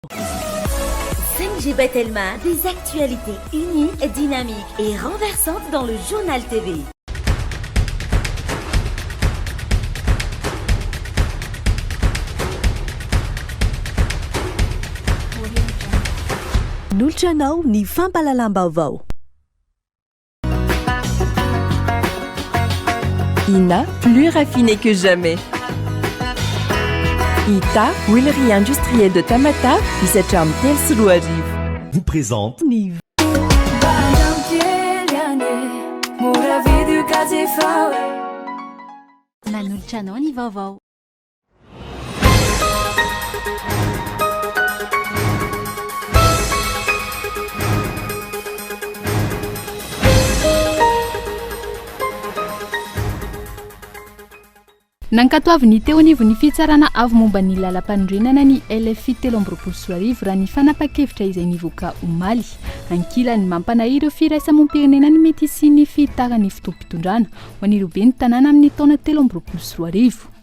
5G Batelma, des actualités uniques, dynamiques et renversantes dans le journal TV. Noltranao ny fampalalam-baovao. INA, plus raffiné que jamais. ITA, huilerie industrielle de Tamata, Isacham Telsuluariv. Vous présente Niv. Na Noltranao ny vaovao. Nankatoavy ny teo anivon'ny fitsarana avy momba ny lalam-panondrenana ny LFI 2024 raha ny fanapa-kevitra izay nivoaka omaly ankilany mampanahy ireo firaisamom-pirenena ny mety sy ny fitarany fitoam-pitondrana ho an'ireo be ny tanàna amin'ny taona 2024.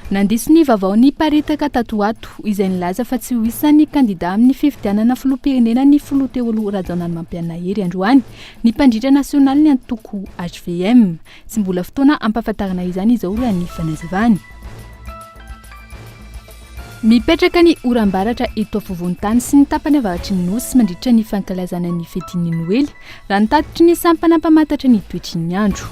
Nandiso ny vaovao ny paritaka tatoato izay nilaza fa tsy ho isan'ny kandida amin'ny fifidianana filoham-pirenena ny filoha teo aloha Rajaonany Mampianahery androany ny mpandritra nasionaly ny antoko HVM sy mbola fotoana ampahafantarana izany izao raha ny fanazavany. Mipetraka ny oram-baratra eto afovoan-tany sy ny tapany avaratry ny nosy mandritra ny fankalazana ny fetin'ny Noely raha nitatitry ny sampana mpamatatra ny toetry ny andro.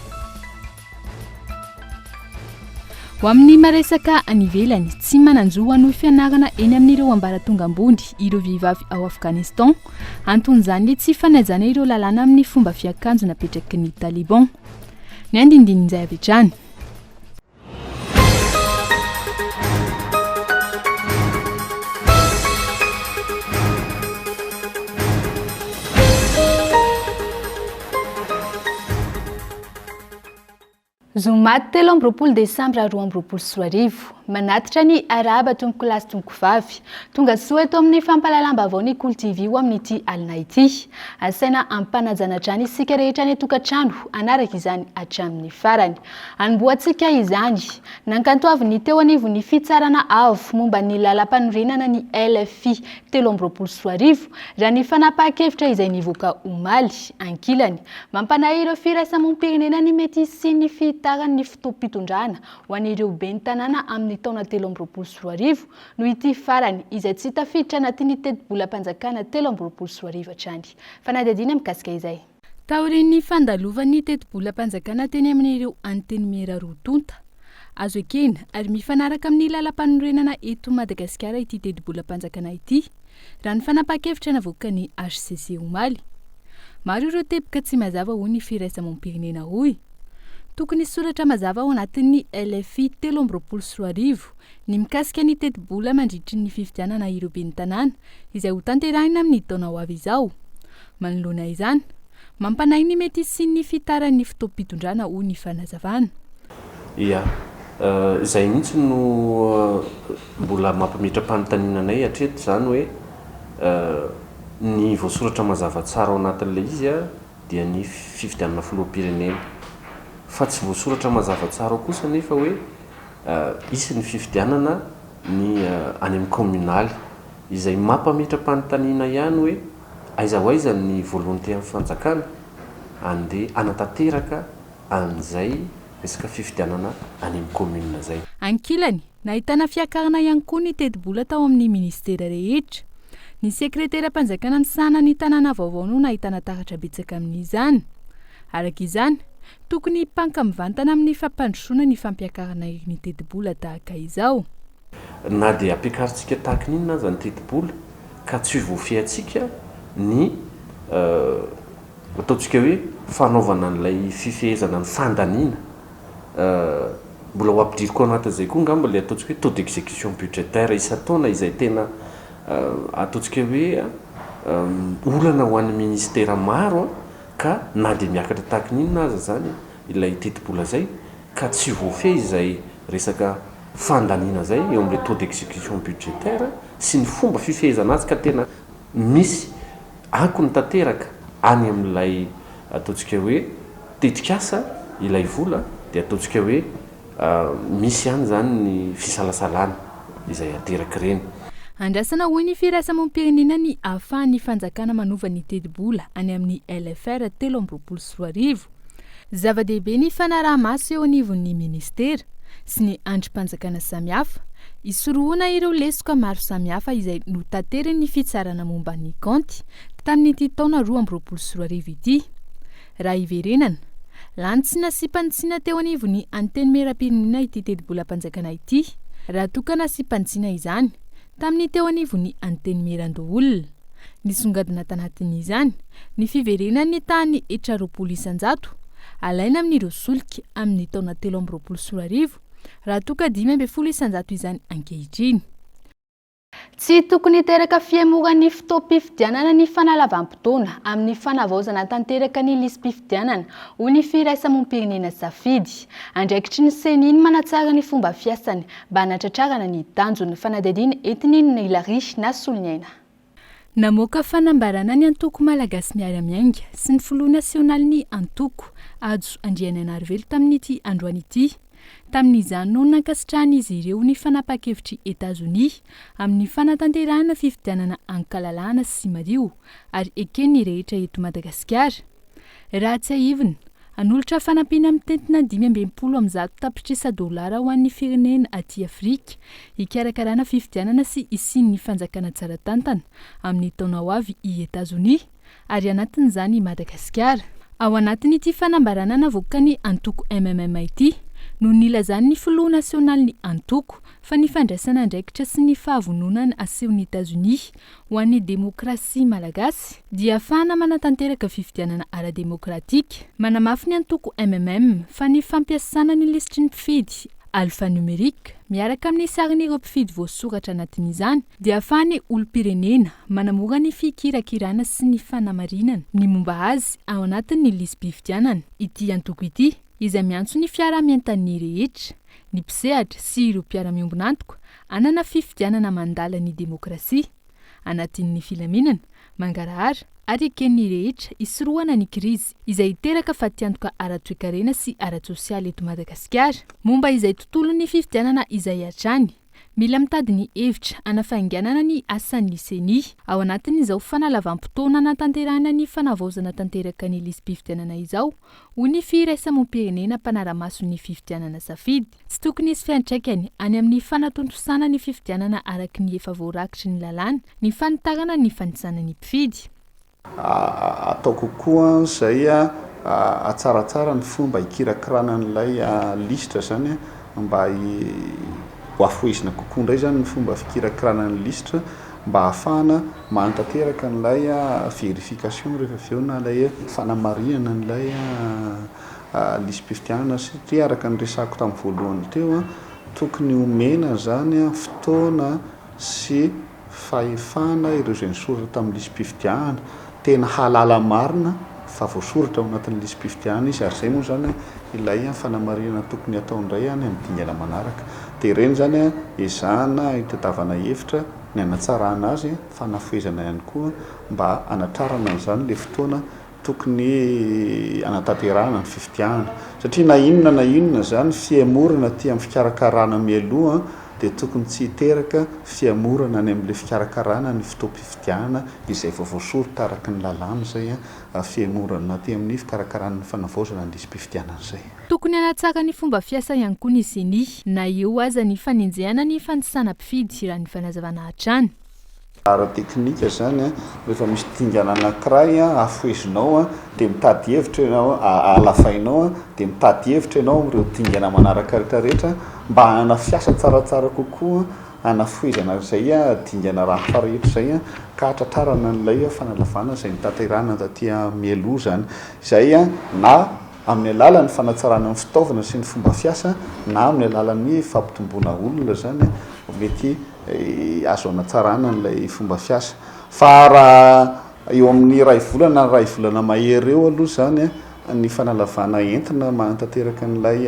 Ho amin'ny maresaka anivelany tsy mananjoa no fianarana eny amin'ireo ambaratonga ambony ireo vehivavy ao Afghanistan anton'izany tsy fanajana ireo lalàna amin'ny fomba fiakanjo napetraky ny Taliban. Ny andindinin'izay avy hatrany. Zoma 13 Desambra 2024 manatitra ny araba tongoko lasy tongoko vavy tonga soa eto amin'ny fampalalam-baovao ny Cool TV ho amin'ity alina ity asaina ampanajana trany isika rehetra ny tokantrano anaraka izany hatramin'ny farany anomboantsika izany nankantoavy ny teo anivon'ny fitsarana avo momba ny lalam-panorenana ny LFI 2024 raha ny fanapa-kevitra izay nivoaka omaly ankilany mampanahy ireo firaisamom-pirenena ny mety sy ny fitarany fitoam-pitondrana ho an'ireo be ny tanàna amin'ny taona 2024 no ity farany izay tsy tafiditra anatin'ny teti-bolam-panjakana 2024 hatrany. Fanadihadiana mikasika izay. Taorian'ny fandalovan'ny teti-bolam-panjakana teny amin'ireo antenimera rotonta azo ekena ary mifanaraka amin'ny lalam-panorenana eto Madagasikara ity teti-bolam-panjakana ity raha ny fanapa-kevitra navoaka ny HCC omaly. Maro ireo teboka tsy mazava ho ny firaisamom-pirenena hoy. Tokony soratra mazava ao anatin'ny LFI 2024 ny mikasika ny teti-bola mandritry ny fifidianana ireo be ny tanàna izay ho tanterahina amin'ny taona ho avy izao. Manoloana izany, mampanahy ny mety sy ny fitaran'ny fitoam-pitondrana ho ny fanazavana. Ia, izay mihitsy no mbola mampamitra-panotaninanay hatreto izany hoe ny voasoratra mazava tsara ao anatin'ilay izy dia ny fifidianana filoham-pirenena. Fa tsy voasoratra mazava tsara kosa nefa hoe isy ny fifidianana ny any amin'ny communal izay mampamitra-panontaniana ihany hoe aiza ho aiza ny volonté amin'ny fanjakana andeha anatanteraka an'izay resaka fifidianana any amin'ny commune zay. Ankilany nahitana fiakarana ihany koa ny teti-bola tao amin'ny ministera rehetra. Ny sekretera-panjakana ny sana ny tanàna vaovao no nahitana taratra betsaka amin'izany. Araka izany, tokony mpankamivantana amin'ny fampandrosoana ny fampiakarana ny teti-bola tahaka izao. Na dia ampiakarintsika tahaka n'inona aza ny teti-bola ka tsy voafiantsika ny ataontsika hoe fanaovana n'ilay fifehezana ny fandaniana mbola ho ampidiriko anatin'izay koa ngamba ilay ataontsika hoe taux d'exécution budgétaire isan-taona izay tena ataontsika hoe olana ho an'ny ministera maro ka na dia miakatra tahaka n'inona aza zany ilay teti-bola zay ka tsy voafehy izay resaka fandaniana zay eo amin'ilay taux d'exécution budgétaire sy ny fomba fifehezana azy ka tena misy ankony tanteraka any amin'ilay ataontsika hoe tetikasa ilay vola dia ataontsika hoe misy ihany zany ny fisalasalana izay ateraka ireny. Andrasana hoy ny firaisamonim-pirenena ny ahafahan'ny fanjakana manova ny tedi-bola any amin'ny LFR 3 zava-dehibe ny fanaraha-maso eo anivon'ny ministera sy ny andrim-panjakana samihafa isorohona ireo lesoka maro samihafa izay notanteriny fitsarana momba ny kanty tamin'ity taona 2024 ity. Raha iverenana lany tsy nasipanitsina teo anivony anteny meram-pirenena ity tedi-bola-panjakana ity raha tokana sipanitsina izany tamin'ny teo anivony anteny meran-doolona. Nisongadina tanatin'izany ny fiverenan'ny tany 300 alaina amin'ireo solika amin'ny taona 2024 raha toka 500 izany ankehitriny. Tsy tokony hiteraka fihemoran'ny fotoam-pifidianana ny fanalavam-potoana amin'ny fanavaozana tanteraka ny lisam-pifidianana ho ny firaisamonim-pirenena safidy. Andraikitry ny seniny manatsara ny fomba fiasany mba hanatratrarana ny tanjony fanadihadiana entin'inona ilary na solonyaina. Namoaka fanambarana ny antoko malagasy miara-miainga sy ny filoha nasionaly ny antoko ajo Andriananarivelo tamin'ity androany ity. Tamin'izany no nankasitrahana izy ireo ny fanapa-kevitry Etazonia amin'ny fanatanterahana fifidianana ankalalahana sy mario ary eken'ny rehetra eto Madagasikara. Raha tsy aivina, anolotra fanampiana mitentina 520 tapitrisa dolara ho an'ny firenena aty Afrika hikarakarana fifidianana sy isin'ny fanjakana tsara tantana amin'ny taona ho avy i Etazonia ary anatin'izany i Madagasikara. Ao anatin'ity fanambarana navoaka ny antoko MMM ity no nilazany ny filoha nasionaly ny antoko fa ny fandraisana andraikitra sy ny fahavononana asehon'ny Etazonia ho an'ny demokrasia malagasy dia ahafahana manatanteraka fifidianana ara-demokratika. Manamafy ny antoko MMM fa ny fampiasana ny lisitry ny mpifidy alphanumérique miaraka amin'ny sarin'ireo mpifidy voasoratra anatin'izany dia ahafahany olom-pirenena manamora ny fikirakirana sy ny fanamarinana ny momba azy ao anatin'ny lisam-pifidianana. Ity antoko ity izay miantso ny fiara-miantan'ny rehetra, ny mpisehatra sy ireo mpiara-miombona antoko anana fifidianana mandala ny demokrasia anatin'ny filaminana mangarahara ary eken'ny rehetra isorohana ny krizy izay hiteraka fatiantoka ara-toekarena sy ara-tsosialy eto Madagasikara. Momba izay tontolo ny fifidianana izay hatrany mila mitady ny hevitra anafainganana ny asan'ny seni ao anatin'izao fanalavam-potoana natanterahana ny fanavaozana tanteraka ny lisam-pifidianana izao ho ny firaisamonim-pirenena mpanara-maso ny fifidianana safidy. Tsy tokony hisy fiantraikany any amin'ny fanatontosana ny fifidianana araka ny efa voarakitry ny lalàna ny fanitarana ny fanisana ny mpifidy. Atao kokoa zay atsaratsara ny fomba hikirakirana n'ilay listra zany mba hoafoizina kokoa indray zany ny fomba fikirakirana ny listra mba ahafahana mantanteraka n'ilay verification rehefa avy eo na ilay fanamarinana n'ilay lisam-pifidianana satria araka ny resako tamin'ny voalohany teo tokony omena zany fotoana sy fahefana ireo zay nisoratra tamin'ny lisam-pifidianana tena halala marina fa voasoratra ao anatin'ny lisam-pifidianana izy ary zay moa zany ilay fanamarinana tokony atao indray any amin'ny dingana manaraka dia ireny zany ezahana hitadiavana hevitra ny anatsarana azy fanafoezana ihany koa mba anatrarana an'izany le fotoana tokony anatanterahana ny fifidianana satria na inona zany fiamorana ty amin'ny fikarakarana mialoha dia tokony tsy hiteraka fiamorana any amin'ilay fikarakarana ny fotoam-pifidianana izay voasoratra araka ny lalàna zay fiamorana ty amin'ny fikarakarana ny fanavaozana ny lisam-pifidianana zay. Tokony anatsara ny fomba fiasa ihany koa ny seni na eo aza ny fanenjehana ny fandisana mpifidy raha ny fanazavana hatrany. Ara-teknika zany rehefa misy dingana anankiray afoezinao dia mitady hevitra ianao alafainao dia mitady hevitra ianao amin'ireo dingana manaraka rehetrarehetra mba hanafiasa tsaratsara kokoa hanafoezana zay dingana raha farehetra zay ka hatratrarana n'ilay fanalavana zay nitanterahana taty mialoha zany zay na amin'ny alalan'ny fanatsarana ny fitaovana sy ny fomba fiasa na amin'ny alalan'ny fampitomboana olona zany mety azo anatsarana n'ilay fomba fiasa fa raha eo amin'ny ray volana mahery eo aloha zany ny fanalavana entina mantanteraka n'ilay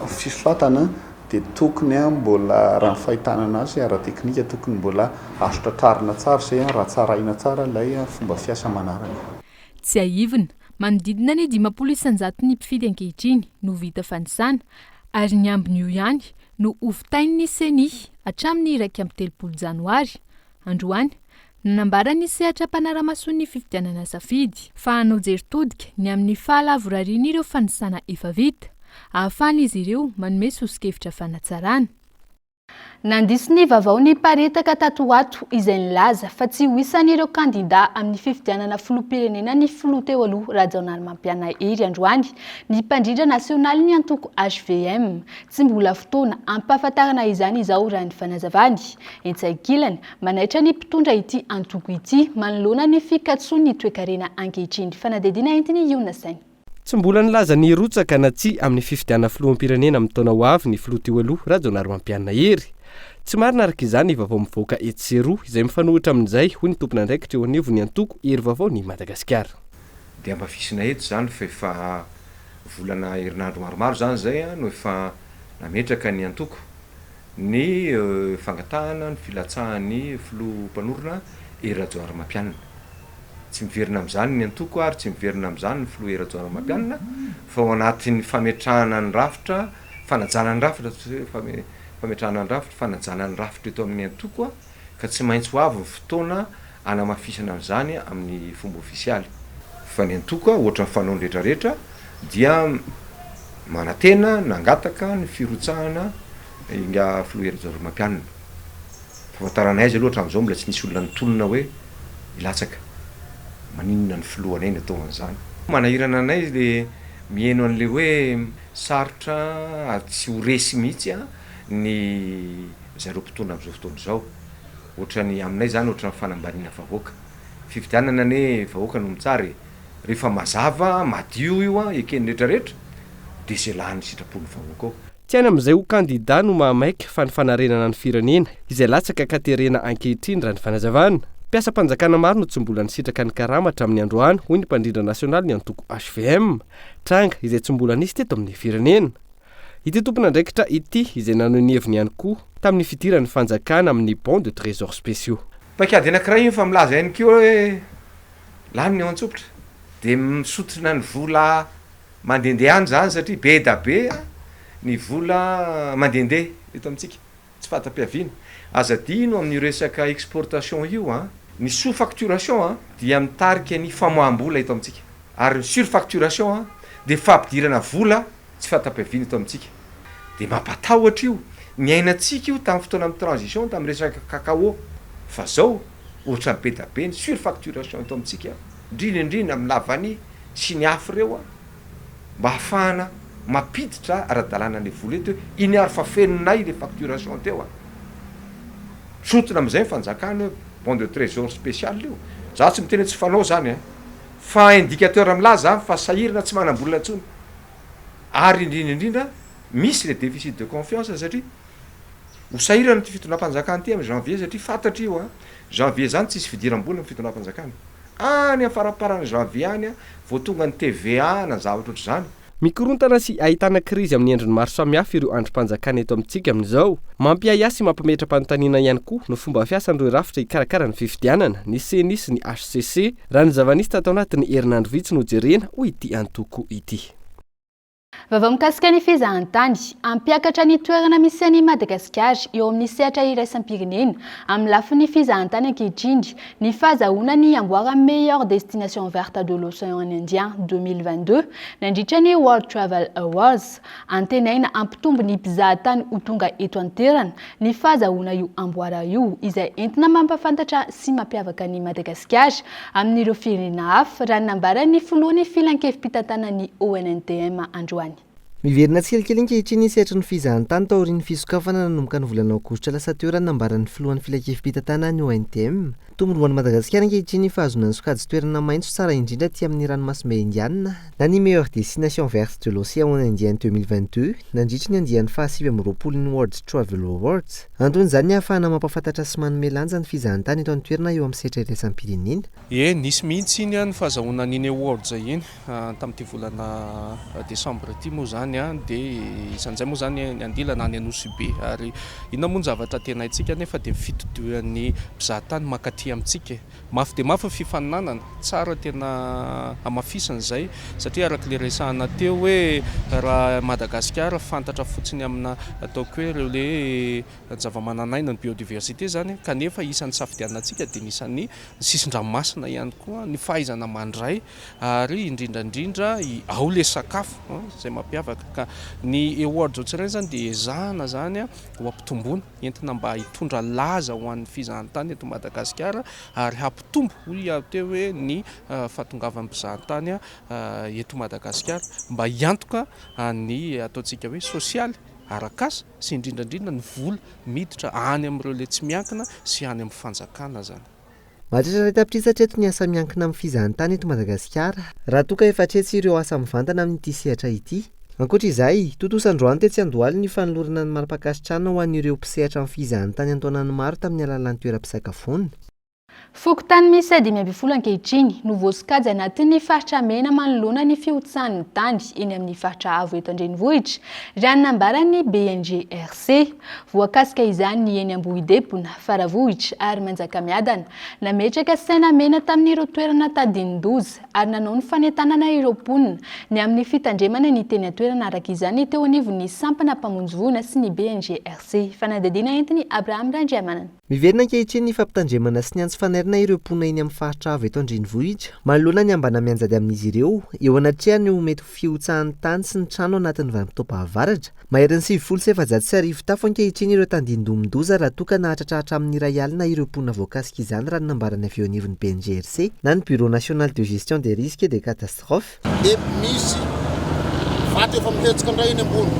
fisoratana dia tokony mbola raha ny fahitana anazy ara-teknika tokony mbola azo tratrarina tsara zay raha tsaraina tsara ilay fomba fiasa manaraka. Tsy aivina manodidina ny 500 ny mpifidy ankehitriny no vita fanisana ary ny ambiny io ihany no hovitain'ny seni hatramin'ny 1 janoary. Androany, nanambarany sehatra mpanara-masoan'ny fifidianana safidy fa hanao jeritodika ny amin'ny fahalavoriana ireo fanisana efa vita, ahafahan'izy ireo manome sosokevitra fanatsarana. Nandiso ny vavaony paretaka tato ato izay nilaza fa tsy ho isan'ireo kandida amin'ny fifidianana filoham-pirenena ny filoha teo aloha Rajaonarimampianina Hery androany ny mpandrindra nasionaly ny antoko HVM. Tsy mbola fotoana ampahafantarana izany izao raha ny fanazavany. Entsaikilany manaitra ny mpitondra ity antoko ity manoloana ny fikatsoan'ny toe-karena ankehitriny. Fanadidina entiny Iona Sainy. Tsy mbola nilaza ny rotsaka na tsy amin'ny fifidianana filoham-pirenena amin'ny taona ho avy ny filoha teo aloha Rajaonarimampianina Hery. Tsy marina araka izany vavao mivoaka etseroa izay mifanohitra amin'izay hoy ny tompona andraikitra eo anivo ny antoko Hery Vavao ny Madagasikara. Dia ambafisina eto zany fa efa volana herinandro maromaro zany zay no efa nametraka ny antoko ny fangatahana ny filatsahan'ny filoha mpanorona Hery Rajaonarimampianina. Tsy miverina amin'izany ny antoko ary tsy miverina amin'izany ny filoha Hery Rajaonarimampianina fa ao anatin'ny fametrahana ny rafitra, fanajana ny rafitra, fametrahana ny rafitra, fanajana ny rafitra eto amin'ny antoko ka tsy maintsy ho avy ny fotoana anamafisana an'izany amin'ny fomba ofisialy. Fa ny antoko ohatra ny fanao rehetrarehetra dia manantena nangataka ny firotsahana inga filoha Hery Rajaonarimampianina. Fahafantaranay azy aloha hatramin'izao mbola tsy nisy olona nitolona hoe ilatsaka maninona ny filohanay ny atao an'izany. Manahirana anay le mihaino an'le hoe sarotra tsy ho resy mihitsy ny zareo mpitondra amin'izao fotoana izao. Ohatra ny aminay zany ohatra ny fanambaniana vahoaka. Fifidianana ne vahoaka no mitsara. Rehefa mazava madio io eken'ny rehetrarehetra dia izay lahan'ny sitrapony vahoaka ao. Tsy any amin'izay ho kandida no mahamaika fa ny fanarenana ny firenena izay latsaka katerena ankehitriny raha ny fanazavana. Mpiasa mpanjakana maro no tsy mbola nisitraka ny karama hatramin'ny androany hoy ny mpandrindra nasionaly ny antoko HVM, tranga izay tsy mbola nisy teto amin'ny firenena. Ity tompona andraikitra ity izay nanohy ny heviny ihany koa tamin'ny fidiran'ny fanjakana amin'ny bon de trésor spéciaux. Paikady anankiray iny fa milaza ihany koa hoe laniny ao an-tsopitra dia misotrina ny vola mandehandeha any zany satria be da be ny vola mandehandeha eto amintsika tsy fahata-piaviana. Aza dino amin'ny resaka exportation io ny sous-facturation dia mitarika ny famoaham-bola eto amintsika ary ny surfacturation dia fampidirana vola tsy fahata-piaviana eto amintsika. Dia mampatahotra io ny ainantsika io tamin'ny fotoana amin'ny transition tamin'ny resaka cacao fa zao ohatra ny be da be ny surfacturation eto amintsika indrindraindrindra amin'ny lavany sy ny afo ireo mba hahafahana mampiditra ara-dalàna le vola eto iny ary fa fenonay le facturation teo sotona amin'izay fanjakany hoe bon de trésor spécial io za tsy miteny tsy fanao zany fa indicateur milaza fa sahirana tsy manam-bolana intsony ary indrindraindrindra misy le déficit de confiance satria ho sahirana ty fitondram-panjakana ty amin'ny janvier satria fantatra io janvier zany tsisy fidiram-bola ny fitondram-panjakana any amin'ny faraparany janvier any vao tonga ny TVA na zavatra ohatr' zany. Mikorontana sy ahitana krizy amin'ny endriny maro samihafa ireo androm-panjakana eto amintsika amin'izao. Mampiaya sy mampimetra-panontaniana ihany koa no fomba fiasan'ireo rafitra hikarakara ny fifidianana ny CENI sy ny HCC raha ny zava-nisy tao anatin'ny herinandro vitsy no jerena hoy ity antoko ity. Vavao mikasika ny fizahantany ampiakatra ny toerana misy any Madagasikara eo amin'ny sehatra iraisam-pirenena amin'ny lafin'ny fizahantany ankehitriny ny fahazahoana ny amboara meilleure destination verte de l'océan Indien 2022 nandritra ny World Travel Awards antenaina ampitombo ny mpizahatany ho tonga eto an-toerana ny fahazahoana io amboara io izay entina mampafantatra sy mampiavaka ny Madagasikara amin'ireo firenena hafa raha nambaran'ny filohan'ny filan-kevim-pitantanan'ny ONNTM androany. Miverina tsikelikely ankehitriny ny sehatra ny fizahantany taorian'ny fisokafana nanomboka ny volana aogositra lasa teo raha nambaran'ny filohan'ny filan-kevim-pitantanana ny ONTM. Tombony ho an'i Madagasikara ankehitriny ny fahazona ny sokajy toerana maitso tsara indrindra ty amin'ny ranomasimbe indiana na ny meilleure destination verte de l'océan Indien 2022 nandritra ny andian'ny fahasivy amin'ny roapolo ny World Travel Awards. Anton'izany ahafahana mampafantatra sy manome lanja ny fizahantany eto an-toerana eo amin'ny sehatra iraisam-pirenena. Nisy mihitsy iny ny fahazahoana n'iny awards iny tamin'ity volana Desambra ity moa zany zany a dia isan'izay moa zany ny andilana any Anosibe ary inona moa ny zavatra tena haintsika nefa dia fitotoan'ny mpizahatany makaty amintsika mafy dia mafy fifaninanana tsara tena amafisana izay satria araka le resahana teo hoe raha Madagasikara fantatra fotsiny amina ataoko hoe ireo le zavamananaina ny biodiversité zany kanefa isan'ny safidianantsika dia nisan'ny sisin-dranomasina ihany koa ny fahaizana mandray ary indrindrandrindra ao le sakafo izay mampiavaka ka ny award zao tsirairay zany dia ezahana zany ho ampitomboana entina mba hitondra laza ho an'ny fizahantany eto Madagasikara ary hampitombo hoy teo hoe ny fahatongavan'ny mpizahantany eto Madagasikara mba hiantoka ny ataontsika hoe sosialy arak'asa sy indrindrandrindra ny vola miditra any amin'ireo le tsy miankina sy any amin'ny fanjakana zany. Mahatratra tapitrisatra eto ny asa miankina amin'ny fizahantany eto Madagasikara raha toka efa tretsy ireo asa mivantana amin'ity sehatra ity. Ankoatra izay, tontosandroany tetsy Andohalo ny fanolorana ny mara-pakasitrana ho an'ireo mpisehatra amin'ny fizahantany antaonany maro tamin'ny alalan'ny toeram-pisakafoana. Fokontany miisa 5 ankehitriny no voasokajy anatin'ny faritra mena manoloana ny fihontsan'ny tany eny amin'ny faritra avo eto an-drenivohitra raha nambarany BNGRC. Voakasika izany ny eny Ambohidepona, Faravohitra ary Manjakamiadana nametraka saina mena tamin'ireo toerana tadinin-doza ary nanao ny fanentanana ireo mponina ny amin'ny fitandremana ny teny an-toerana araka izany teo anivon'ny sampana mpamonjy sy ny BNGRC. Fanadadiana entiny Abraham Randriamanana. Miverina ankehitriny ny fampitandremana sy ny antso fanerina ireo mponina eny amin'ny faritra avo eto an-drenivohitra manoloana ny ambana mianjady amin'izy ireo eo anatrehany ho mety fihontsahan'ny tany sy ny trano anatin'ny vanim-potoam-pahavaratra. Maherin'ny 7,750 tafo ankehitriny ireo tandin-domindoza raha toka nahatratrahatra amin'ny ray alina ireo mponina voakasika izany raha ny nambarany avy eo anivon'ny BNGRC na ny Bureau National de Gestion des Risques et des Catastrophes. Dia misy vato efa mihetsika indray eny ambony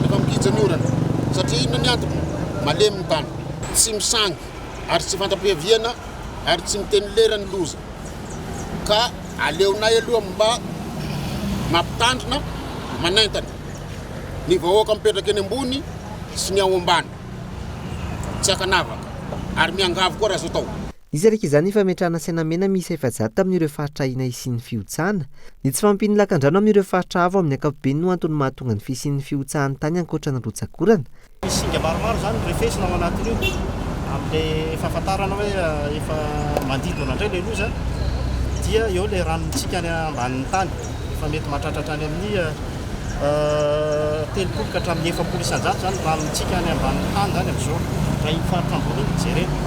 efa mikija ny orana satria inona ny antony malemy ny tany tsy misangy ary tsy fantam-piaviana ary tsy miteny lera ny loza ka aleonay aloha mba mampitandrina manaintana ny vahoaka mipetraka eny ambony sy ny ao ambany tsy akanavaka ary miangavy koa raha azo atao. Izy araka izany fametrahana saina mena miisa 700 tamin'ireo faritra ina isian'ny fihotsahana ny tsy fampiny lakan-drano amin'ireo faritra avo amin'ny ankapobeny no antony mahatonga ny fisian'ny fihotsahany tany ankoatra ny rotsakorana. Singa maromaro zany refesina ao anatin'io amin'ilay fahafantarana hoe efa mandidona indray ilay loza dia eo ilay ranontsika any ambanin'ny tany efa mety mahatratratra any amin'ny 3 ka hatramin'ny 9 isan-jato zany ranontsika any ambanin'ny tany zany amin'izao raha iny faritra ambony jerena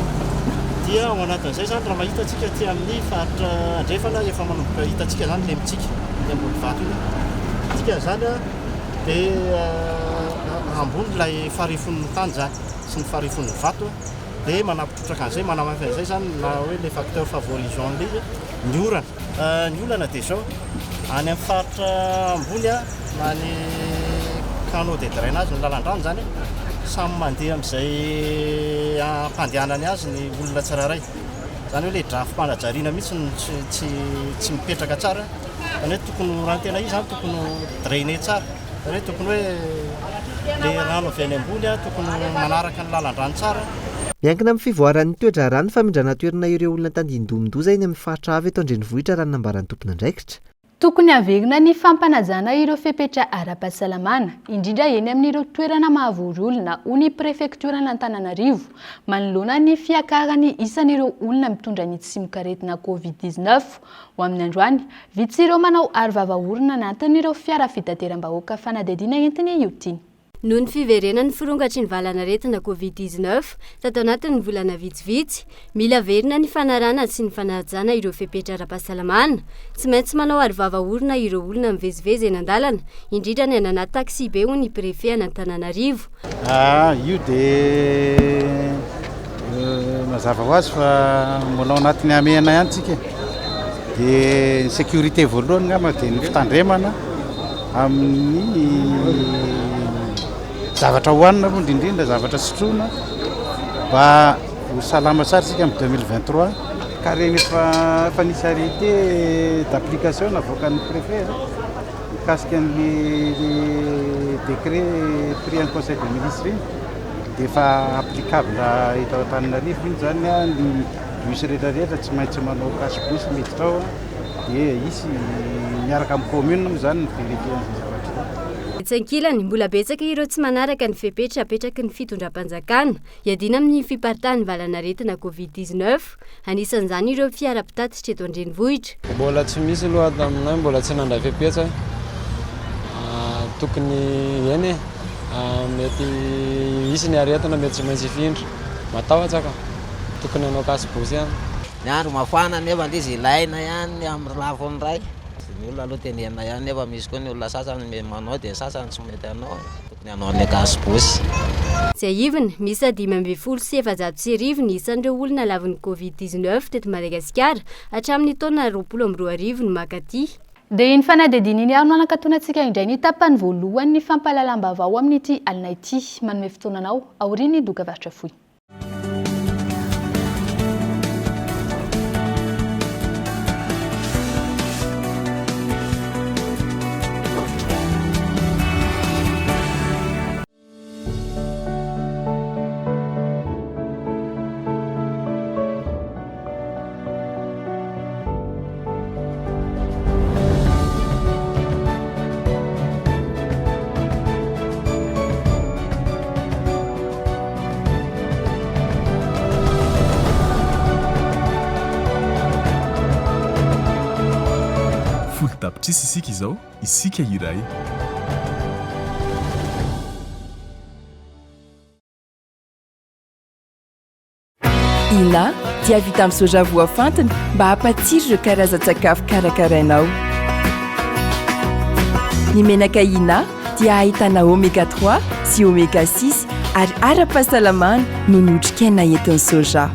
dia ao anatin'izay zany raha mahita antsika ty amin'ny faritra andrefana efa manomboka hitantsika zany le mitsika ny ambony vato iny tsika zany dia ambony ilay farifon'ny tany zany sy ny farifon'ny vato dia manapitrotraka an'izay manamafy an'izay zany na hoe le facteur favorisant le ny olana dia zao any amin'ny faritra ambony na ny canaux de drainage ny lalan-drano zany samy mandeha amin'izay ampandehanany azy ny olona tsiraray zany hoe le drafo-panajariana mihitsy tsy mipetraka tsara zany hoe tokony rahantena izy zany tokony drainer tsara zany hoe tokony hoe le rano avy any ambony tokony manaraka ny lalan-drano tsara. Miankina amin'ny fivoaran'ny toetra rano famindrana toerana ireo olona tandin-domindoza eny amin'ny faritra avy eto an-drenivohitra raha ny nambaran'ny tompona andraikitra. Tokony averina ny fampanajana ireo fepetra ara-pahasalamana indrindra eny amin'ireo toerana mahavory olona ho ny prefektorana Antananarivo manoloana ny fiakarany isan'ireo olona mitondra ny tsimikaretina COVID-19 ho amin'ny androany vitsy ireo manao aro-vava-orona anatin'ireo fiara fitateram-bahoaka fanadihadiana entiny iotiny. Noho ny fiverenan'ny firongatry ny valanaretina COVID-19 tato anatin'ny volana vitsivitsy, mila verina ny fanarana sy ny fanajana ireo fepetra ara-pahasalamana. Tsy maintsy manao aro-vava-orona ireo olona mivezivezy eny an-dalana, indrindra ny anaty taxi be hoy ny prefet an'Antananarivo. Io dia mazava ho azy fa mbola ao anatin'ny amena ihany tsika. Dia ny sécurité voalohany ngamba dia ny fitandremana amin'ny zavatra hohanina moa indrindra zavatra sotroina mba ho salama tsara sika amin'ny 2023 ka regny efa nisy arrêté d'application navoakan'ny préfet mikasika an'le décret pris en conseil de ministre iny dia efa applicable eto Antananarivo iny zany ny bus rehetrarehetra tsy maintsy manao cache-bus miditra ao dia isy miaraka amin'ny commune moa zany ny vérité an'izay zavatra. tsy ankilany mbola betsaka ireo tsy manaraka ny fepetra apetraky ny fitondram-panjakana iadina amin'ny fiparitany valanaretina covid-19 anisan'izany ireo fiara-pitatitra eto an-drenivohitra. Mbola tsy misy aloha aminay mbola tsy nandray fepetra tokony eny mety isy ny aretina mety tsy maintsy ifindra matahotsaka tokony anao kasibosy ihany. Ny andro mafana nefa izy ilaina ihany amin'ny lafiny ray. Ny olona aloha tenena ihany nefa misy koa ny olona sasany manao dia sasany tsy mety anao tokony anao ny kasibosy. Izay iviny misy 5,700 ny isan'ireo olona lavin'ny covid-19 teto Madagasikara hatramin'ny taona 2020 no makaty. Dia ny fanadihadiana iny ary no anakatonantsika indray ny tapany voalohany ny fampahalalam-baovao amin'ity alina ity. Manome fotoananao aoriany doka varitra fohy. Tsisy isika izao isika iray. Ina dia vita amin'ny soja voafantina mba hampatsiro ireo karazan-tsakafo karakarainao. Ny menaka Ina dia ahitana oméga 3 sy oméga 6 ary ara-pahasalamana no notrikaina entin'ny soja.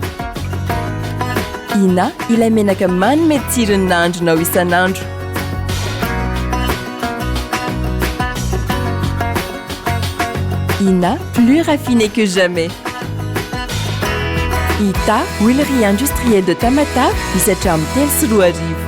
Ina ilay menaka manome tsirony nahandronao isan'andro. Ina, plus raffiné que jamais. Ita, huilerie industrielle de Tamata, misatra amin'ny telo sy roa arivo.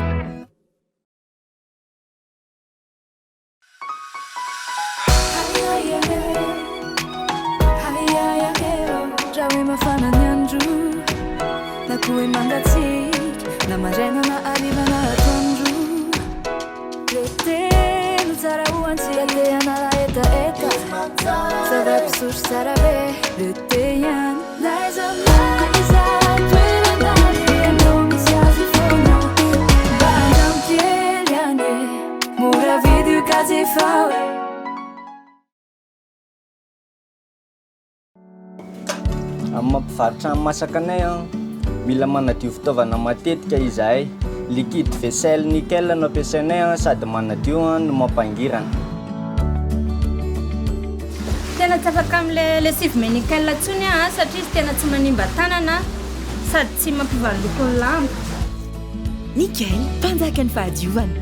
Amin'ny mampivarotra amin'ny masakanay mila manadio fitaovana matetika izahay. Liquide vaisselle nickel no ampiasainay sady manadio no mampangirana. Tena tsy afaka amin'ilay lessive nickel ntsony satria izy tena tsy manimba tanana sady tsy mampivalo lokon'ny lamba. Nickel, mpanjaka ny fahadiovana.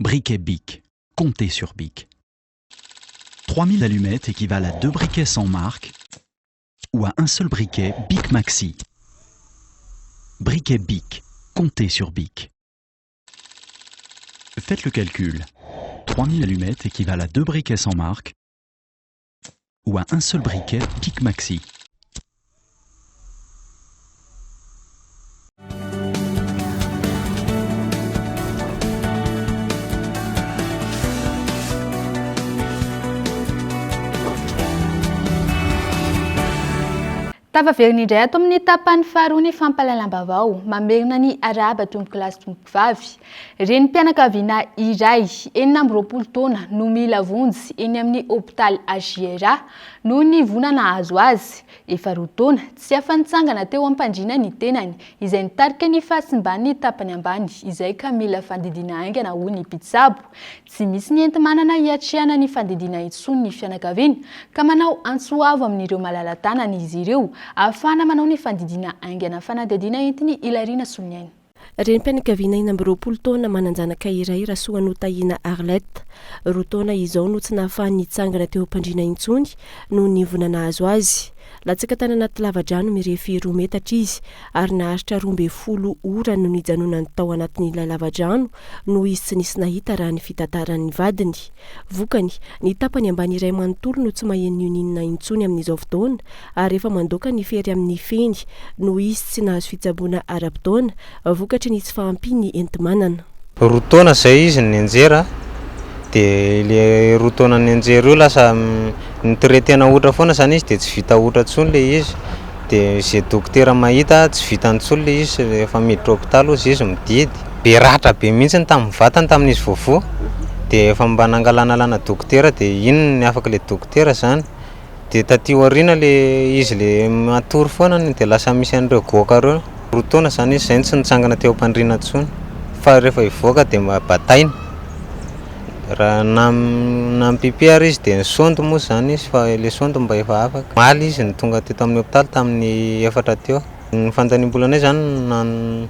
Briquet Bic. Comptez sur Bic. 3000 allumettes équivalent à 2 briquets sans marque ou à un seul briquet Bic Maxi. Briquet Bic. Comptez sur Bic. Faites le calcul. 3000 allumettes équivalent à 2 briquets sans marque ou à un seul briquet Bic Maxi. Tavaverina indray ato amin'ny tapany faharoa ny fampalalam-bavao mamerina ny araba tombokilasy tombokivavy. Reny mpianakaviana iray 40 taona no mila vonjy eny amin'ny hôpitaly Agiera noho ny vonana azo azy. Efa 2 taona tsy afa-nitsangana teo am-pandriana ny tenany izay nitarika ny fahasimbany tapany ambany izay ka mila fandidiana aingana hoy ny mpitsabo. Tsy misy ny enti-manana hiatrehana ny fandidiana intsony ny fianakaviana ka manao antsoavo amin'ireo malala-tanana izy ireo afana manao ny fandidiana aingana fanadidina entiny Ilarina Soniaina. Reny mpianakaviana 40 taona mananjanaka iray Rasoa Tahiana Arlette. 2 taona izao no tsy nahafahan'ny hitsangana teo am-pandriana intsony noho ny vonana azo azy. Latsaka tany anaty lavadrano mirefy 2 metatra izy ary naharitra 12 ora no nijanonany tao anatin'ilay lavadrano no izy tsy nisy nahita raha ny fitantaran'ny vadiny. Vokany, ny tapany ambany iray manontolo no tsy maheno inona intsony amin'izao fotoana ary efa mandoaka ny fery amin'ny feny no izy tsy nahazo fitsaboana ara-potoana vokatry ny tsy fahampiany enti-manana. 2 taona zay izy nianjera dia le 2 taona nianjera io lasa nitraitena ohatra foana zany izy dia tsy vita ohatra intsony le izy dia izay dokotera mahita tsy vita intsony le izy efa miditra hôpitaly ozy izy mididy be ratra be mihitsy tamin'ny vatany tamin'izy vovo dia efa mba nangalanalana dokotera dia iny ny afaka le dokotera zany dia taty aoriana le izy le matory foana dia lasa misy an'ireo goaka ireo 2 taona zany izy zay tsy nitsangana teo am-pandriana intsony fa rehefa hivoaka dia bataina raha nampipihary izy dia nisondy moa zany izy fa le sondy mba efa afaka maly izy ny tonga teto amin'ny hôpitaly tamin'ny 4 teo. Ny fandaniam-bolanay zany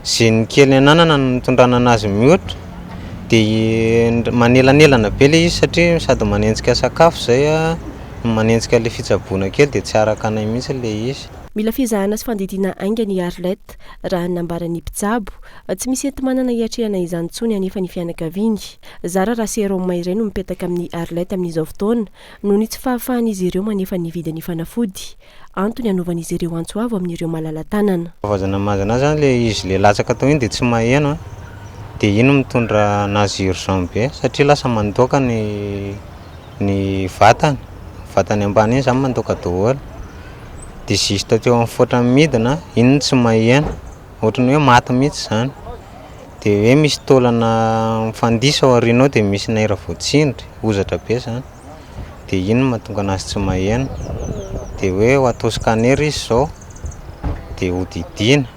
zay ny kely ananana nitondrana anazy mihoatra dia manelanelana be le izy satria sady manenjika sakafo zay manenjika le fitsaboana kely dia tsy araka anay mihitsy le izy. Mila fizahana sy fandidiana ainga ny Arlette raha nambarany mpitsabo tsy misy enti-manana hiatrehana izany intsony anefa ny fianakaviany. Zara Raseroma iray no mipetaka amin'ny Arlette amin'izao fotoana noho ny tsy fahafahan'izy ireo manefa ny vidiny fanafody. Antony anaovan'izy ireo antsoavo amin'ireo malala-tanana. Vazana mazana zany le izy le latsaka tao iny dia tsy maheno dia ino mitondra anazy urgent be satria lasa mandoaka ny vatany ambany iny zany mandoaka daholo dia zista teo amin'ny foatra midina iny tsy maheno ohatrany hoe maty mihitsy zany dia hoe misy taolana mifandisa ao aoriana ao dia misy naira voatsindry ozatra be zany dia iny mahatonga anazy tsy maheno dia hoe ho atao scanner izy zao dia hodidina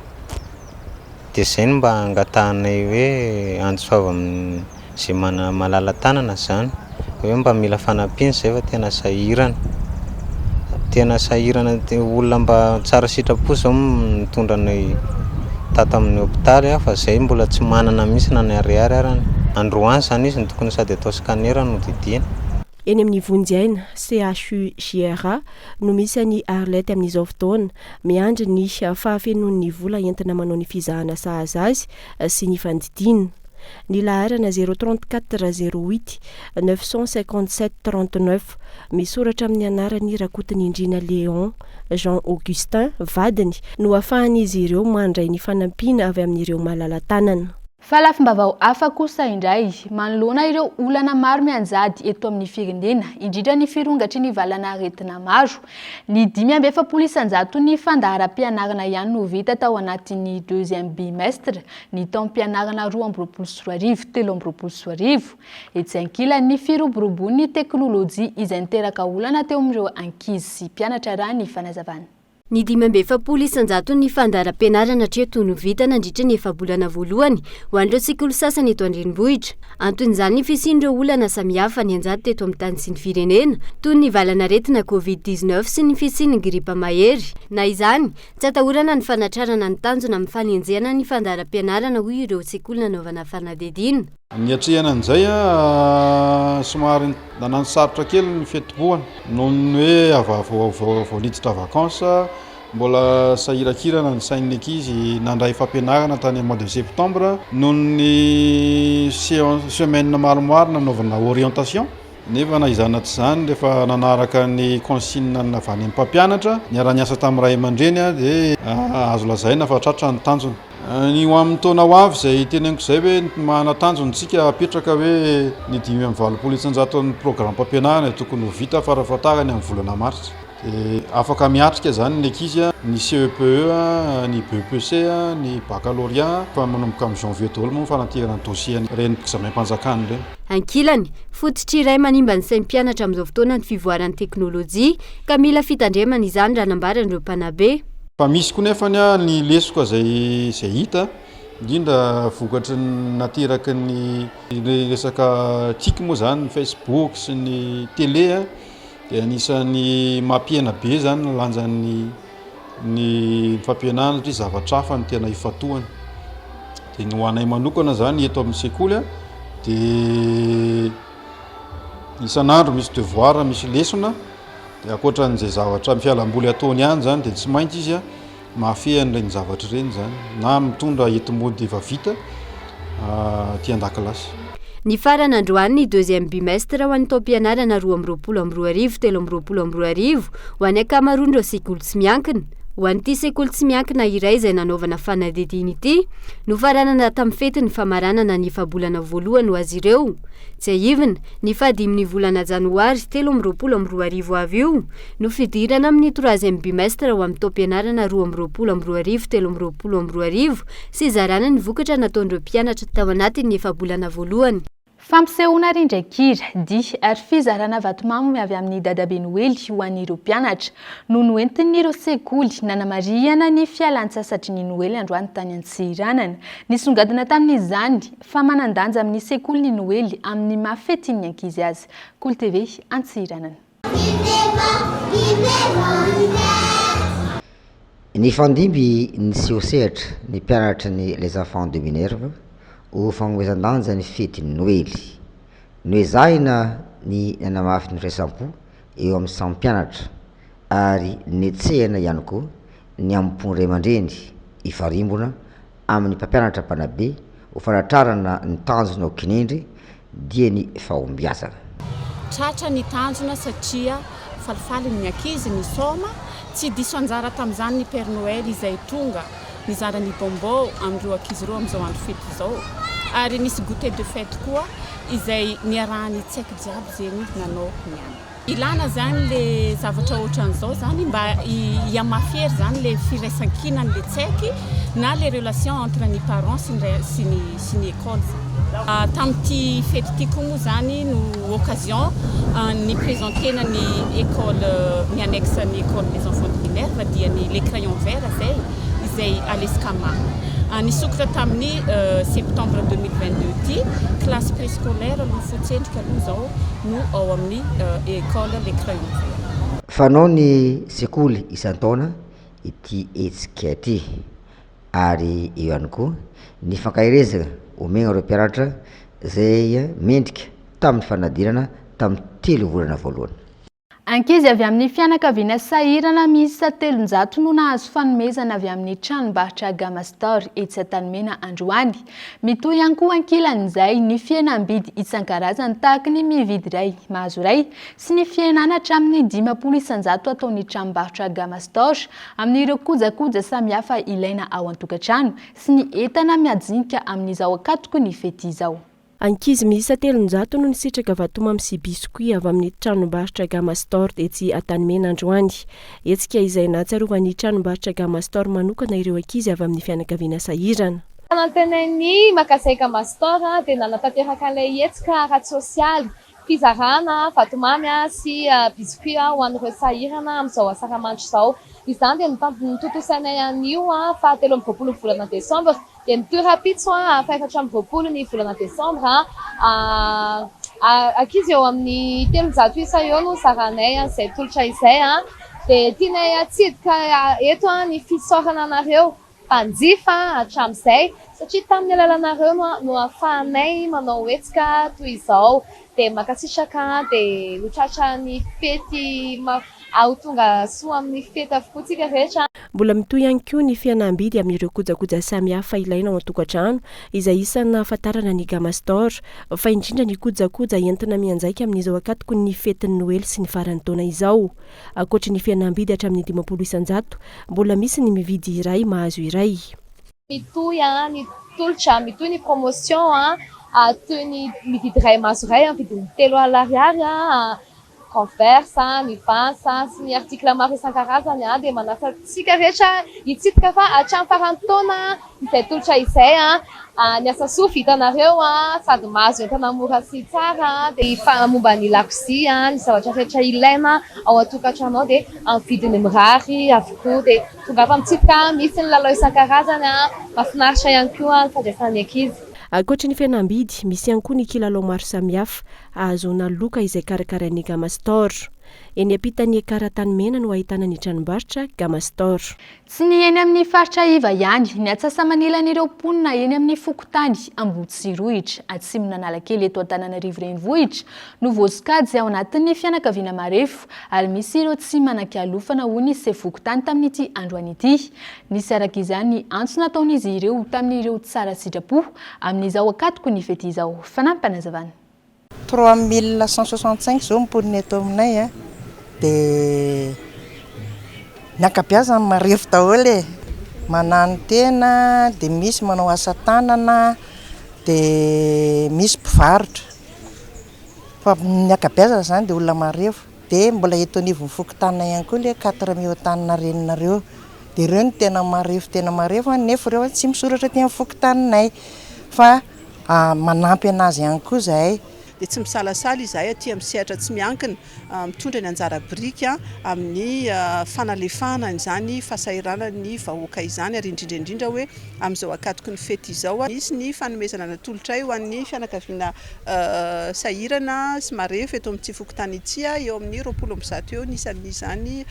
dia zay ny mba angatahanay hoe antsoava amin'izay malala-tanana zany hoe mba mila fanampiana zay fa tena sahirana olona mba tsara sitrapo zao mitondra ny tato amin'ny hôpitaly fa zay mbola tsy manana mihitsy na ny ariary arany androany zany izy ny tokony sady atao scanner no didina. Eny amin'ny vonjyaina CHU Giera no misy any Arlette amin'izao fotoana miandry ny fahafenon'ny vola entina manao ny fizahana sahaza azy sy ny fandidina. Ny laharana 034 08 957 39 misoratra amin'ny anarany Rakotiny Indrina Léon Jean Augustin vadiny no ahafahan'izy ireo mandray ny fanampiana avy amin'ireo malala-tanana. Falafimbavao hafa kosa indray manoloana ireo olana maro mianjady eto amin'ny firenena indrindra ny firongatry ny valana aretina maro. Ny 5 isanjato ny fandaharam-pianarana ihany no vita tao anatin'ny 2e bimestre ny taom-pianarana 2024 2025 etsy ankilan'ny firoborobon'ny teknôlôjia izay niteraka olana teo amin'ireo ankizy sy mpianatra raha ny fanazavana. Ny 5 isanjato ny fandaharam-pianarana hatreto no vita nandritra ny efa-bolana voalohany ho an'ireo sekoly sasany eto andrenivohitra. Anton'izany ny fisian'ireo olana samihafa ny anjady teto amin'ny tany sy ny firenena toy ny valana aretina COVID-19 sy ny fisian'ny gripa mahery. Na izany, tsy atahorana ny fanatrarana ny tanjona amin'ny fanenjehana ny fandaharam-pianarana hoy ireo sekoly nanaovana fanadidina. Ny atrehana an'izay somary nanano sarotra kely ny fihetoboana noho ny hoe voaliditra vacances mbola sahirakirana ny sain'ny ankizy nandray fampianarana tany mois de septembre noho ny semaine maromaro nanaovana orientation nefa na izana tsy zany rehefa nanaraka ny consigne avy any mpampianatra niara-niasa tamin'ny ray aman-dreny dia azo lazaina fa tratra ny tanjona. Ny ho amin'ny taona ho avy izay teneniko izay hoe manatanjontsika apetraka hoe ny 5 isanjato ny programme mpampianarana tokony ho vita farafahatarany amin'ny volana marsy dia afaka miatrika zany ny ankizy ny CEPE ny BEPC ny baccalauréat fa manomboka amin'ny janvier daholo moa fananterana dossier reny examen-mpanjakana ireny. Ankilany fototry iray manimba ny sain'ny mpianatra amin'izao fotoana ny fivoaran'ny teknôlôjia ka mila fitandremana izany raha nambaran'ireo mpanabe. Fa misy koa nefany ny lesoka zay hita indrindra vokatry ny nateraky ny resaka tsika moa zany ny Facebook sy ny télé dia anisan'ny mampiena be zany lanjan'ny fampianana satria zavatra hafa ny tena ifatohany. Dia ny ho anay manokana zany eto amin'ny sekoly dia isan'andro misy devoir misy lesona dia ankoatran'izay zavatra amin'ny fialamboly ataony ihany zany dia tsy maintsy izy mahafehany ireny zavatra ireny zany na mitondra enti-mody efa vita ty an-dakilasy. Ny farana androany ny deuxième bimestre ho an'ny taom-pianarana 2022 ho an'ny ankamaroan'ireo sekoly tsy miankina. Ho an'ity sekoly tsy miankina iray izay nanaovana fanadidiny ity no faranana tamin'ny fety ny famaranana ny fabolana voalohany ho azy ireo. Tsy aivina ny fahadiminy volana janoary 2022 avy io no fidirana amin'ny troisième bimestre ho amin'ny taom-pianarana 2022 sy zarana ny vokatra nataon'ireo mpianatra tao anatin'ny fabolana voalohany. Fampisehoana rindraikira dia ary fizarana vatomamy avy amin'ny dadabe Noely ho an'ireo mpianatra no noentin'ireo sekoly nanamariana ny fialan-tsasatry ny Noely androany tany Antsiranana. Nisongadina tamin'izany fa manan-danja amin'ny sekoly ny Noely amin'ny mafetin'ny ankizy azy. Koly TV Antsiranana. Ny fandimby ny siosehatra ny mpianatra ny les enfants de Minerve ho fagnoezan-danja ny fetiny Noely. Noezahina ny nanamafy ny firaisampo eo amin'ny samy mpianatra ary netsehana ihany koa ny ampony ray aman-dreny ifarimbona amin'ny mpampianatra mpanabe ho fanatrarana ny tanjona ho kinendry dia ny fahombiazana. Tratra ny tanjona satria falifaly ny ankizy ny soma tsy diso anjara tamin'izany ny Père Noël izay tonga nizara ny bonbon amin'ireo ankizy ireo amin'izao andro fety izao ary nisy goûter de fête koa izay niarahany tsaiky jiaby zegny nanao niany. Ilana zany le zavatra ohatran'izao zany mba hiamafiery zany le firaisan-kinany le tsaiky na les relations entre ny parents sy ny école. Tamin'ity fety ity koa moa zany no occasion ny présentena ny école ny annexe ny école des enfants de Minerve dia ny les crayons verts izay aleskama. Nisokatra tamin'ny septembre 2022 ty classe préscolaire no fotsendrika aloha zao no ao amin'ny école les crayons verts. Fanao ny sekoly isan-taona ity hetsika ity ary eo ihany koa ny fankahirezana omegna ireo mpianatra zay mendrika tamin'ny fanadirana tamin'ny 3 volana voalohany. Ankizy avy amin'ny fianakaviana sahirana miisa 300 no nahazo fanomezana avy amin'ny tranombarotra Gamastor etsy Antanimena androany. Mitohy ihany koa ankilan'izay ny fihenam-bidy isan-karazany tahaka ny mividy iray mahazo iray sy ny fihenana hatramin'ny 500 ataon'ny tranombarotra Gamastor amin'ireo kojakoja samihafa ilaina ao an-tokantrano sy ny entana miajinika amin'izao akatoko ny fety izao. Ankizy miisa 300 no nisitraka vatomamy sy biskuit avy amin'ny tranombarotra Gamastor etsy Antanimena androany. Etsika izay nahatsiarovan'ny tranombarotra Gamastor manokana ireo ankizy avy amin'ny fianakaviana sahirana. Anantenany makasay Gamastor dia nanatanteraka an'ilay etsika ara sosialy fizarana vatomamy sy biskuit ho an'ireo sahirana amin'izao asaramandro izao. Izany dia nitotosainay an'io fa 13 volana Desambra dia nitorapitso fa 14 ny volana Desambra ankizy eo amin'ny 300 isa eo no zaranay izay tolotra izay dia tianay atsidika eto ny fisaorana anareo mpanjifa hatramin'izay satria tamin'ny alalanareo no ahafahanay manao hetsika toy izao dia makasitraka dia hotratra ny fety ao tonga soa amin'ny fety avokoa rehetra. Mbola mitohy ihany koa ny fihenam-bidy amin'ireo kojakoja samihafa ilaina ao an-tokantrano izay isan'ny nahafantarana ny Gamastor fa indrindra ny kojakoja entina mianjaika amin'izao akatoko ny fetin'ny Noely sy ny faran'ny taona izao. Ankoatra ny fihenam-bidy hatramin'ny 500 isan-jato, mbola misy ny mividy iray mahazo iray. Mitohy ny tolotra, mitohy ny promotion toy ny mividy iray mahazo iray vidiny 3 alariary converse, ny vansa sy ny article maro isan-karazany dia manafatsika rehetra hitsidika fa hatramin'ny farany taona izay tolotra izay ny asa soa vitanareo sady mahazo entana mora sy tsara dia momba ny lakozia ny zavatra rehetra ilaina ao an-tokantrano ao dia amin'ny vidiny mirary avokoa dia tonga fa mitsidika misy ny lalao isan-karazany mahafinaritra ihany koa ny fandraisan'ny ankizy. Ankoatra ny fihenam-bidy, misy ihany koa ny kilalao maro samihafa ahazoana loka izay karakarain'ny Gamma Store. Eny ampitan'ny Ekara-tany mena no ahitana ny tranombarotra Gamma Store. Tsy ny eny amin'ny faritra iva ihany, ny atsasa-manilan'ireo mponina eny amin'ny Fokotany, Ambohitsirohitra, atsimona Analakely eto Antananarivo renivohitra no voasokajy ao anatin'ny fianakaviana marefo ary misy ireo tsy manan-kialofana hoy ny Fokotany tamin'ity androany ity. Nisy araka izany ny antso nataon'izy ireo tamin'ireo tsara sitrapo amin'izao akatoko ny fety izao. Fanampanazavana. 3165 zao mponina eto aminay dia ny ankabeazany marefo daholo manano tena dia misy manao asa tanana dia misy mpivarotra fa ny ankabeazana zany dia olona marefo dia mbola eto anivon'ny Fokotanina ihany koa le 4 miotanina reninareo dia ireo ny tena marefo nefa ireo tsy misoratra aty amin'ny Fokotaninay fa manampy anazy ihany koa zahay. Dia tsy misalasala izahay aty amin'ny sehatra tsy miankina mitondra ny anjara brika amin'ny fanalefahana izany fahasahiranana ny vahoaka izany ary indrindra hoe amin'izao akatoko ny fety izao misy ny fanomezana natolotray ho an'ny fianakaviana sahirana sy marefo eto amin'ity Fokotany ity eo amin'ny 20 eo nisan'izany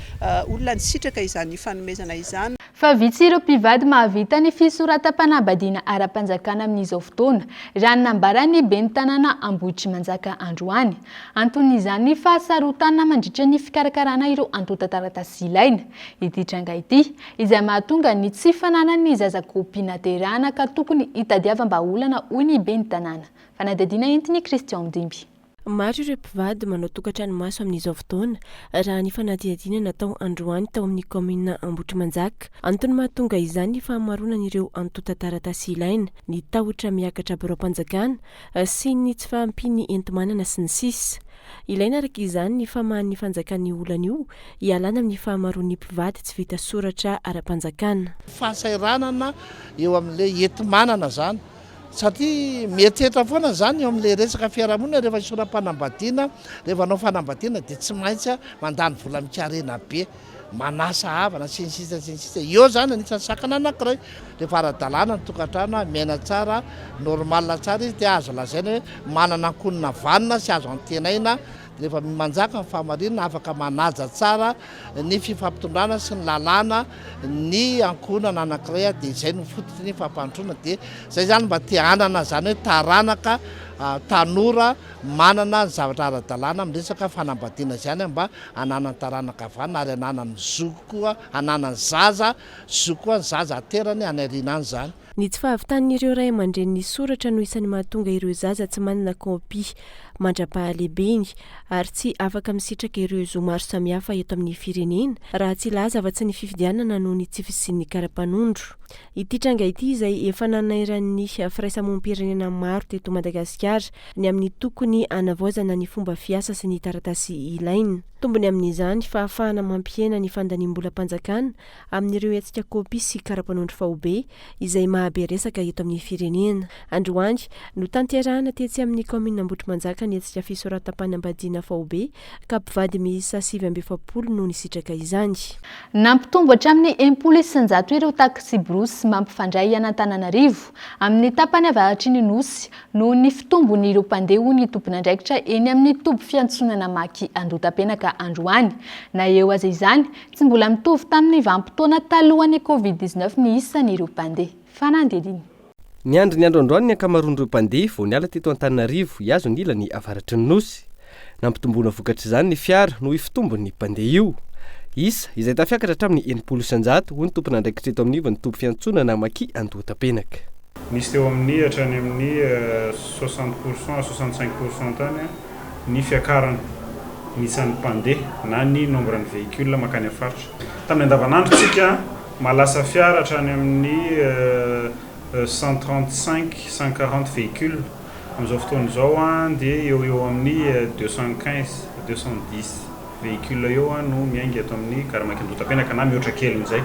olona nisitraka izany fanomezana izany. Fa vitsy ireo mpivady mahavita ny fisoratam-panambadiana ara-panjakana amin'izao fotoana raha nambarany ben'ny tanàna Ambohitrimanjaka androany. Anton'izany ny fahasarotana mandritra ny fikarakarana ireo antotan-taratasy ilaina. Ity tranga ity izay mahatonga ny tsy fananany zazakopina terana ka tokony hitadiavam-baolana hoy ny ben'ny tanàna. Fanadadiana entiny Christian Mdimby. Maro ireo mpivady manao tokantrano maso amin'izao fotoana raha ny fanadihadiana natao androany tao amin'ny komina Ambohitrimanjaka. Antony mahatonga izany ny fahamaronan'ireo antotan-taratasy ilaina, ny tahotra miakatra biro-panjakana sy ny tsy fahampiany enti-manana sy ny sisa. Ilaina araka izany ny famahan'ny fanjakan'ny olana io hialana amin'ny fahamaroan'ny mpivady tsy vita soratra ara-panjakana. Fahasahiranana eo amin'ilay enti-manana zany. Satria mieritreritra foana zany eo amin'ilay resaka fiarahamonina rehefa isoram-panambadiana, rehefa anao fanambadiana dia tsy maintsy mandany vola mikarena be, manasa havana sy ny sisa. Eo zany anisany sakana anankiray. Rehefa ara-dalàna ny tokantrano miaina tsara, normal tsara izy dia azo lazaina hoe manana ankonina vanina sy azo antenaina. Rehefa manjaka ny fahamarinana afaka manaja tsara ny fifampitondrana sy ny lalàna ny ankonana anankiray dia izay no fototry ny fampandroana dia zay zany mba tianana zany hoe taranaka tanora manana ny zavatra ara-dalàna amin'ny resaka fanambadiana zany mba ananany taranaka vanina ary ananany zoko koa ananany zaza zoko koa ny zaza aterany anariana any zany. Ny tsy fahavitan'ireo ray aman-dren'ny soratra no isan'ny mahatonga ireo zaza tsy manana kôpy mandra-pahalehibeny ary tsy afaka misitraka ireo zo maro samihafa eto amin'ny firenena raha tsy laza afa-tsy ny fifidianana noho ny tsy fisian'ny karapanondro. Ity tranga ity izay efa nanairan'ny firaisamonim-pirenena maro teto Madagasikara ny amin'ny tokony anavaozana ny fomba fiasa sy ny taratasy ilaina. Tombony amin'izany fa ahafahana mampiena ny fandaniam-bola-panjakana amin'ireo hetsika kôpy sy karapanondro fahobe izay mahaberesaka eto amin'ny firenena. Androany no tanterahana tetsy amin'ny komina Ambohitrimanjaka ny hetsika fisoratam-panambadiana fahobe ka mpivady miisa 770 no nisitraka izany. Nampitombo hatramin'ny 100 ireo taksi brosy mampifandray Antananarivo amin'ny tapany avaratry ny nosy noho ny fitombon'ireo mpandeha hoy ny tompon'andraikitra eny amin'ny tobo fiantsonana Maky Andotapenaka androany. Na eo aza izany tsy mbola mitovy tamin'ny vanim-potoana talohan'ny Covid-19 ny isan'ireo mpandeha. Fanandediny. Ny andro androany ny ankamaroan'ireo mpandeha vao niala teto Antananarivo hiazo ny ilany avaratry ny nosy. Nampitomboana vokatra izany ny fiara noho ifitombon'ny mpandeha io. Isa izay tafiakatra hatramin'ny 100 hoy ny tompon'andraikitra eto amin'ny van'ny tobo fiantsonana Maky Andotapenaka. Misy teo amin'ny hatrany amin'ny 60% à 65% tany ny fiakarana nisan'ny mpandeha na ny nombre ny véhicule makany afaritra. Tamin'ny andavanandro tsika malasa fiara hatrany amin'ny 135-140 véhicules amin'izao fotoana izao dia eo amin'ny 215 210 véhicule eo no miaingy eto amin'ny Karamakindotapenaka na mihoatra kely amin'izay.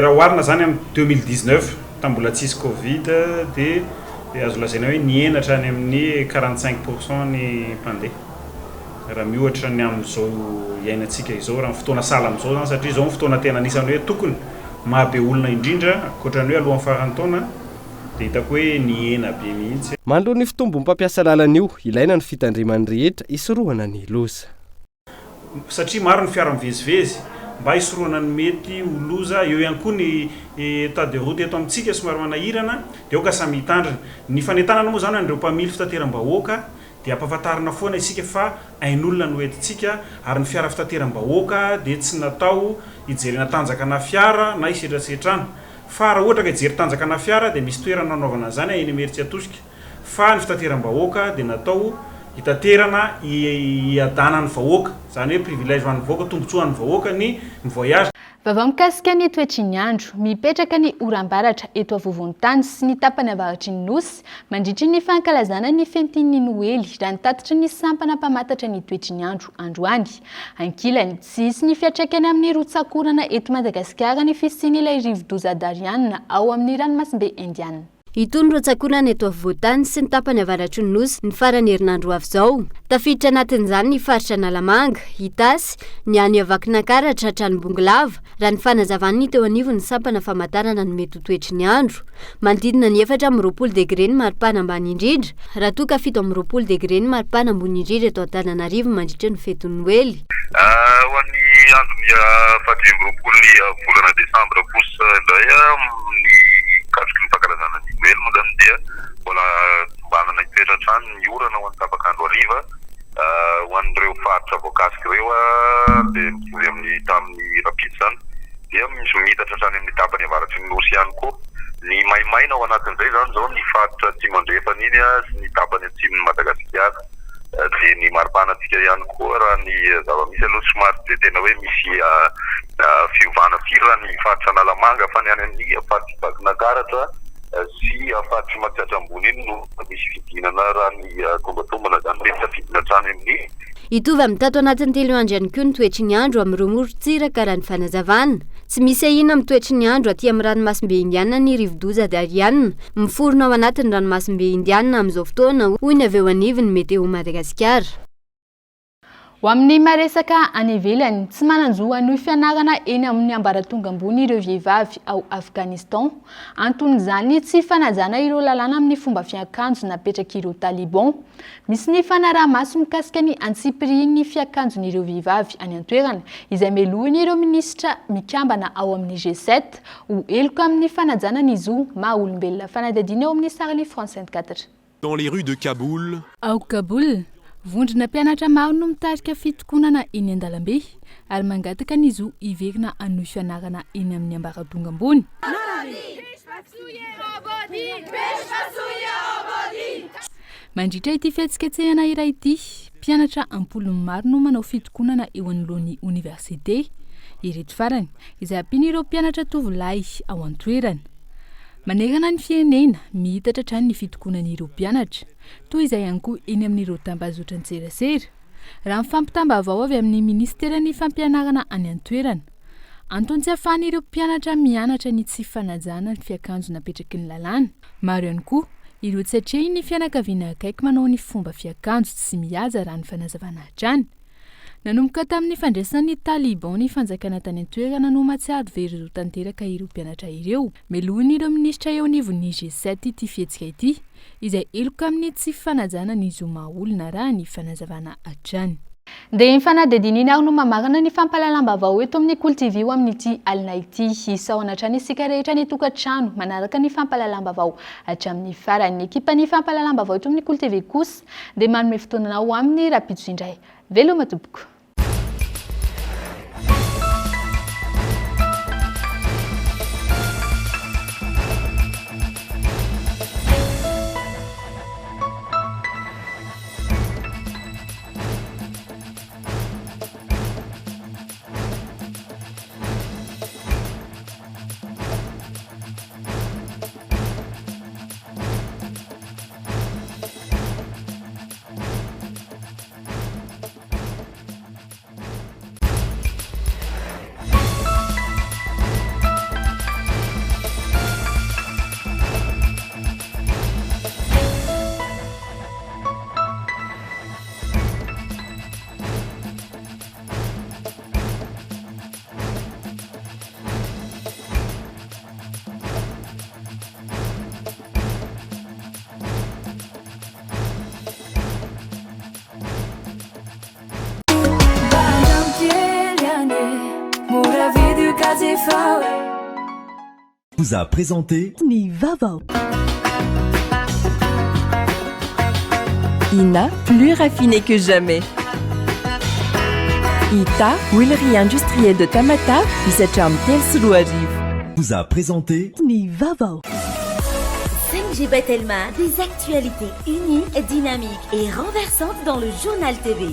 Raha oharina zany amin'ny 2019 tambola tsisy Covid dia azo lazaina hoe nienatra any amin'ny 45% ny mpandeha. Raha mihoatra ny amin'izao iainantsika izao raha fotoana sala amin'izao zany satria izao fotoana tena anisany hoe tokony mahabe olona indrindra ankoatran'ny hoe alohan'ny faran'ny taona dia hitako hoe niena be mihitsy. Manoloa ny fitombon'ny mpampiasa lalana io ilaina ny fitandrimany rehetra isorohana ny loza. Satria maro ny fiara mivezivezy mba isorohana ny mety ho loza eo ihany koa ny état de route eto amintsika somary manahirana dia oka samy hitandrina. Ny fanentanana moa zany an'ireo mpamily fitateram-bahoaka dia ampahafantarina foana isika fa ain'olona no entintsika ary ny fiara fitateram-bahoaka dia tsy natao hijerena tanjakana fiara na hisetrasetrana fa raha ohatra ka hijery tanjakana fiara dia misy toerana anaovana zany eny Meritsia Tosika fa ny fitateram-bahoaka dia natao hitaterana hiadana ny vahoaka zany hoe privilège ho an'ny vahoaka tombontsoa an'ny vahoaka ny voyage. Vaovao mikasika ny toetry ny andro mipetraka ny oram-baratra eto avovon'ny tany sy ny tapany avaratry ny nosy mandritry ny fankalazana ny fentin'ny Noely raha ny tatitra ny sampana mpamantatra ny toetry ny andro androany. Ankilany tsisy ny fiantraikany amin'ny rotsakorana eto Madagasikara ny fisian'ilay rivo-doza Darianina ao amin'ny ranomasimbe Indiana. Itony rotsakorana eto afovoan-tany sy ny tapany avaratry ny nosy ny farany herinandro avy izao. Tafiditra anatin'izany ny faritra Nalamanga, Itasy, ny any Avakinankaratra hatrany Bongolava raha ny fanazavany teo anivony sampana famantarana ny mety ho toetry ny andro. Manodidina ny 4 degré ny maripana ambany indrindra raha toa ka 7 degré ny maripana ambony indrindra eto Antananarivo mandritra ny fety Noely. Ho an'ny andron'ny 7 volana Desambra kosa indray ny kasika ny fankalazana ny Noely moa zany dia mbola mbanana hipetratra any ny orana ho an'ny tapakandro hariva ho an'ireo faritra voakasika ireo dia mitovy amin'ny tamin'ny rapitra zany dia misy mitatra hatrany amin'ny tapany avaratry ny nosy ihany koa. Ny maimaina ao anatin'izay zany zao ny faritra atsimo andrefana iny sy ny tapany atsimon'ny Madagasikara dia ny maripanantsika ihany koa raha ny zava-misy aloha somary dia tena hoe misy fiovana firy raha ny faritra Nalamanga fa ny any amin'ny faritra Avakinankaratra sy faritra Matsiatra ambony iny no misy fidinana raha ny tombatombana zany mety tafidina hatrany amin'ny. Itovy amin'ny tato anatin'ny telo andro ihany koa ny toetry ny andro amin'ny romoron-tsiraka raha ny fanazavana. Tsy misy ahina amin'ny toetry ny andro aty amin'ny ranomasimbe Indiana ny rivo-doza Darianina miforona ao anatin'ny ranomasimbe Indiana amin'izao fotoana hoy ny avy eo anivon'ny meteo Madagasikara. Ho amin'ny maresaka any ivelany tsy mananjoa ny fianarana eny amin'ny ambaratonga ambony ireo vehivavy ao Afghanistan anton'izany tsy fanajana ireo lalàna amin'ny fomba fiakanjo napetraka ireo Taliban. Misy ny fanaraha-maso mikasika ny antsipirian'ny fiakanjon'ireo vehivavy any an-toerana izay melohany ireo minisitra mikambana ao amin'ny G7 ho eloko amin'ny fanajana ny zo maha-olombelona fanadihadiana ao amin'ny Sarali France 24. Dans les rues de Kaboul. Ao Kaboul. Vondrona mpianatra maro no mitarika fitokonana eny an-dalambe ary mangataka ny zo hiverina anohy fianarana eny amin'ny ambaratonga ambony. Mandritra ity fihetsiketsehana iray ity, mpianatra ampolony maro no manao fitokonana eo anoloan'ny université. Ireto farany izay ampian'ireo mpianatra tovolahy ao an-toerana. Manerana ny firenena mihitatra hatrany ny fitokonan'ireo mpianatra toy izay ihany koa eny amin'ireo tambazotra an-tserasera raha mifampitambavao avy amin'ny ministeran'ny fampianarana any an-toerana. Antony tsy ahafahan'ireo mpianatra mianatra ny tsy fanajana ny fiakanjo napetraky ny lalàna. Maro ihany koa ireo tsy hatrehy ny fianakaviana akaiky manao ny fomba fiakanjo tsy mihaja raha ny fanazavana hatrany. Nanomboka tamin'ny fandraisan'ny Taliban ny fanjakana tany an-toerana no matsiaro very tanteraka ireo mpianatra ireo. Melohany ireo minisitra eo anivon'ny G7 ity fihetsika ity izay eloka amin'ny tsy fanajana ny zo maha-olona raha ny fanazavana hatrany. Dia ny fanadihadiana ary no mamarana ny fampahalalam-baovao eto amin'ny Cool TV ho amin'ity alina ity. Isaona hatrany isika rehetra ny tokantrano manaraka ny fampahalalam-baovao hatramin'ny farany. Ekipan'ny fampahalalam-baovao eto amin'ny Cool TV kosa dia manome fotoana ho amin'ny rapitso indray. Veloma tompoko. TV vous a présenté Nivava. Ina, plus raffiné que jamais. Ita, huilerie industrielle de Tamata, Isacham Telsuruariv. Vous a présenté Nivava. 5G Batelma, des actualités uniques, dynamiques et renversantes dans le journal TV.